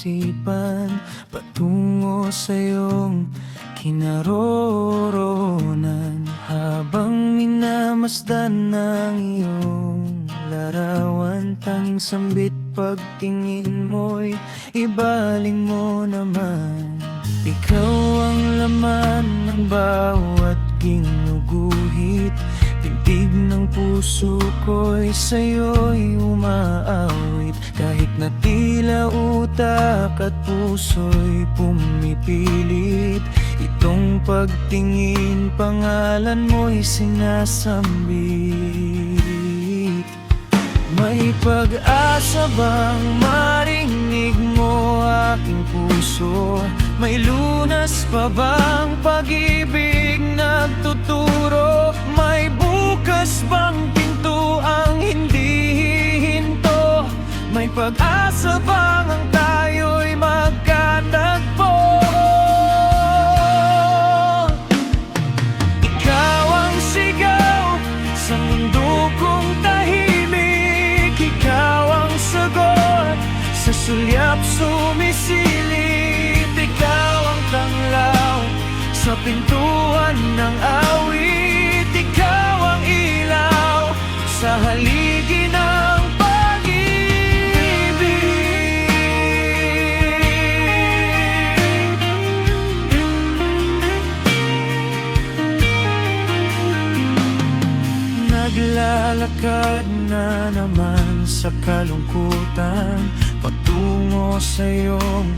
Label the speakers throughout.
Speaker 1: isipan patungo sa iyong kinaroroonan. Habang minamasdan ng iyong larawan, tanging sambit pagtingin mo'y ibaling mo naman. Ikaw ang laman ng bawat ginuguhit, tintig ng puso ko'y sa'yo'y umaawit. Kahit na tila utak at puso'y pumipilit, itong pagtingin pangalan mo'y sinasambit. May pag-asa bang marinig mo aking puso? May lunas pa bang pag-ibig nagtuturo? May bukas bang pinto ang hindi hihinto? May pag-asa bang ang tayo'y magkatagpo? Ikaw ang sigaw sa mundo kong tahimik, ikaw ang sagot sa sulyap sumisilip, ikaw ang tanglaw sa pintuan ng awit, ikaw ang ilaw sa haligi ng naglalakad na naman sa kalungkutan, patungo sa iyong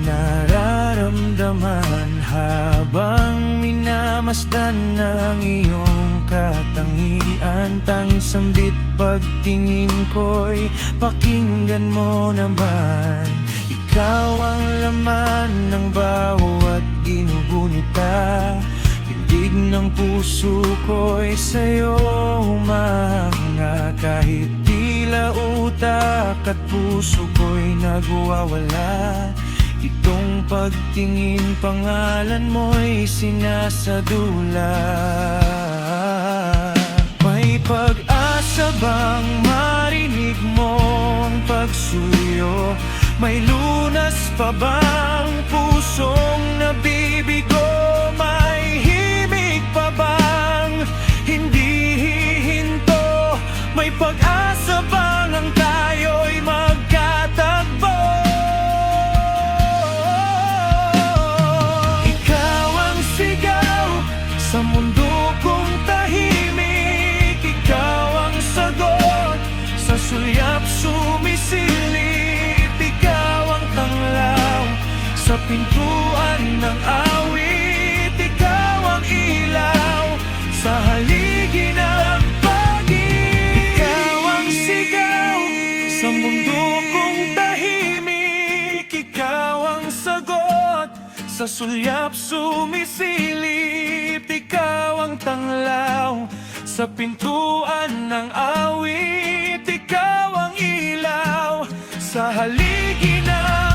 Speaker 1: nararamdaman. Habang minamasdan ng iyong katangian, tanging sambit pagtingin ko'y pakinggan mo naman. Ikaw ang laman ng bawat ginugunita, tindig ng puso ko'y sa'yo humanga. Kahit tila utak at puso ko'y nagwawala, itong pagtingin pangalan mo'y sinasadula. May pag-asa bang marinig mo ang pagsuyo? May lunas pa bang pusong nabibigo? May himig pa bang hindi hihinto? May pag-asa bang ang tayo'y magkatagpo? Ikaw ang sigaw sa mundo kong tahimik, ikaw ang sagot sa sulyap sumisilip, ikaw ang tanglaw sa pintuan ng awit, ikaw ang ilaw sa haligi ng pag-ibig. Ikaw ang sigaw sa mundo kong tahimik, ikaw ang sagot sa sulyap sumisilip, ikaw ang tanglaw sa pintuan ng awit, ikaw ang ilaw sa haligi ng